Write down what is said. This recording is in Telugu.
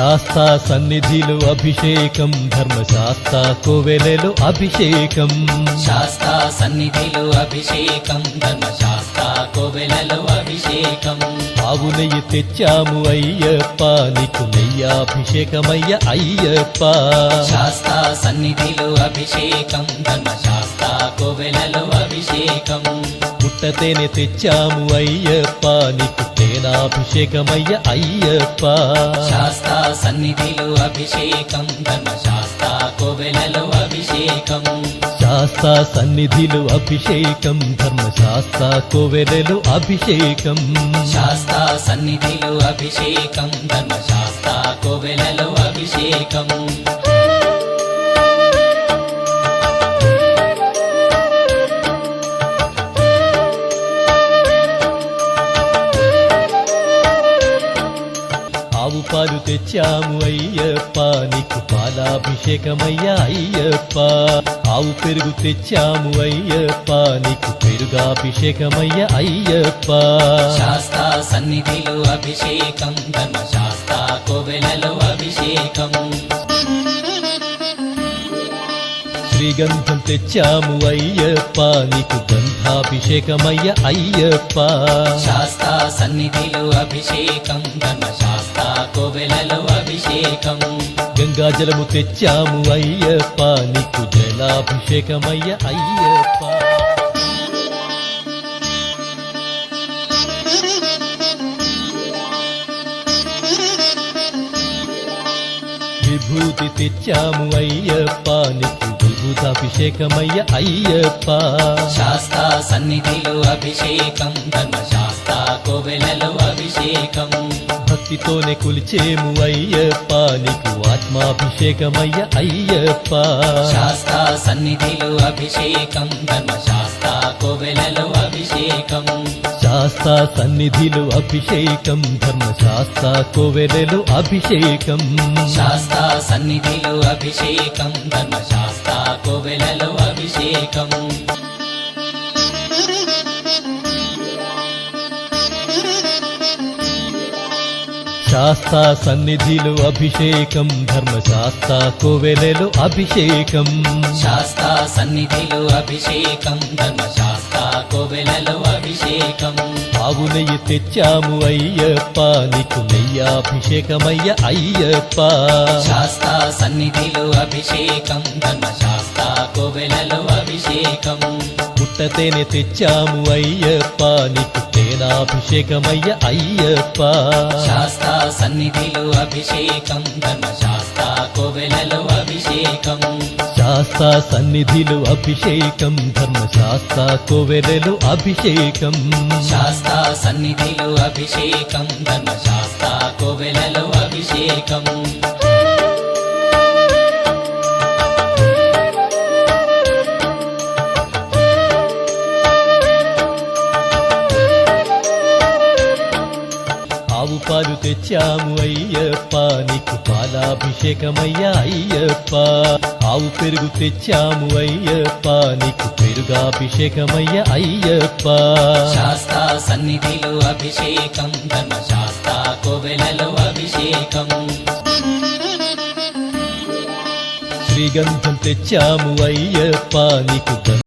శాస్తా సన్నిధిలో అభిషేకం ధర్మశాస్త్ర కోవెలలో అభిషేకం శాస్తా సన్నిధిలో అభిషేకం ధర్మశాస్త్ర కోవెలలో అభిషేకం ఆవు నెయ్యి తెచ్చాము అయ్యప్ప నీకు నెయ్యాభిషేకమయ్య అయ్యప్ప శాస్తా సన్నిధిలో అభిషేకం ధర్మశాస్త్ర కోవెలలో అభిషేకం పుట్టతేనె తెచ్చాము అయ్యప్ప నీకు తేనాభిషేకమయ్య అయ్యప్ప శాస్తా సన్నిధిలో అభిషేకం ధర్మశాస్త్ర కోవెలలో అభిషేకం శాస్తా సన్నిధిలో అభిషేకం ధర్మశాస్త్ర కోవెలలో అభిషేకం శాస్తా సన్నిధిలో అభిషేకం ధర్మశాస్త్ర కోవెలలో అభిషేకం ఆవు పాలు తెచ్చాము అయ్యప్ప నీకు పాలాభిషేకమయ్య అయ్యప్ప ఆవు పెరుగు తెచ్చాము అయ్యప్ప నీకు పెరుగాభిషేకమయ్య అయ్యప్ప శాస్తా సన్నిధిలో అభిషేకం ధర్మశాస్త్ర కోవెలలో అభిషేకం శ్రీగంధం తెచ్చాము అయ్యప్ప నీకు గంధాభిషేకమయ్య అయ్యప్ప శాస్తా సన్నిధిలో అభిషేకం ధర్మశాస్త్ర కోవెలలో అభిషేకం గంగాజలము తెచ్చాము అయ్యప్ప నీకు జలాభిషేకమయ్య అయ్యప్ప విభూతి తెచ్చాము అయ్యప్ప నీకు విభూతాభిషేకమయ్య అయ్యప్ప శాస్తా సన్నిధిలో అభిషేకం ధర్మశాస్త్ర కోవెలలో అభిషేకం భక్తితోనే కొలిచేము అయ్యప్ప నీకు ఆత్మాభిషేకమయ్య అయ్యప్ప శాస్తా సన్నిధిలో అభిషేకం ధర్మశాస్త్ర కోవెలలో అభిషేకం శాస్తా సన్నిధిలో అభిషేకం ధర్మశాస్త్ర కోవెలలో అభిషేకం శాస్తా సన్నిధిలో అభిషేకం ధర్మశాస్త్ర కోవెలలో అభిషేకం శాస్తా సన్నిధిలో అభిషేకం ధర్మశాస్త్ర కోవెలలో అభిషేకం శాస్తా సన్నిధిలో అభిషేకం ధర్మశాస్త్ర కోవెలలో అభిషేకం ఆవు నెయ్యి తెచ్చాము అయ్యప్ప నీకు నెయ్యాభిషేకమయ్య అయ్యప్ప శాస్తా సన్నిధిలో అభిషేకం ధర్మశాస్త్ర కోవెలలో అభిషేకం పుట్టతేనె తెచ్చాము అయ్యప్ప నీకు తేనాభిషేకమయ్య అయ్యప్ప శాస్తా సన్నిధిలో అభిషేకం ధర్మశాస్త్ర కోవెలలో అభిషేకం శాస్తా సన్నిధిలో అభిషేకం ధర్మశాస్త్ర కోవెలలో అభిషేకం శాస్తా సన్నిధిలో అభిషేకం ధర్మశాస్త్ర కోవెలలో అభిషేకం ఆవు పాలు తెచ్చాము అయ్యప్ప నీకు పాలాభిషేకమయ్య అయ్యప్ప ఆవు పెరుగు తెచ్చాము అయ్యప్ప నీకు పెరుగాభిషేకమయ్య అయ్యప్ప శాస్తా సన్నిధిలో అభిషేకం ధర్మశాస్త్ర కోవెలలో అభిషేకం శ్రీగంధం తెచ్చాము అయ్యప్ప నీకు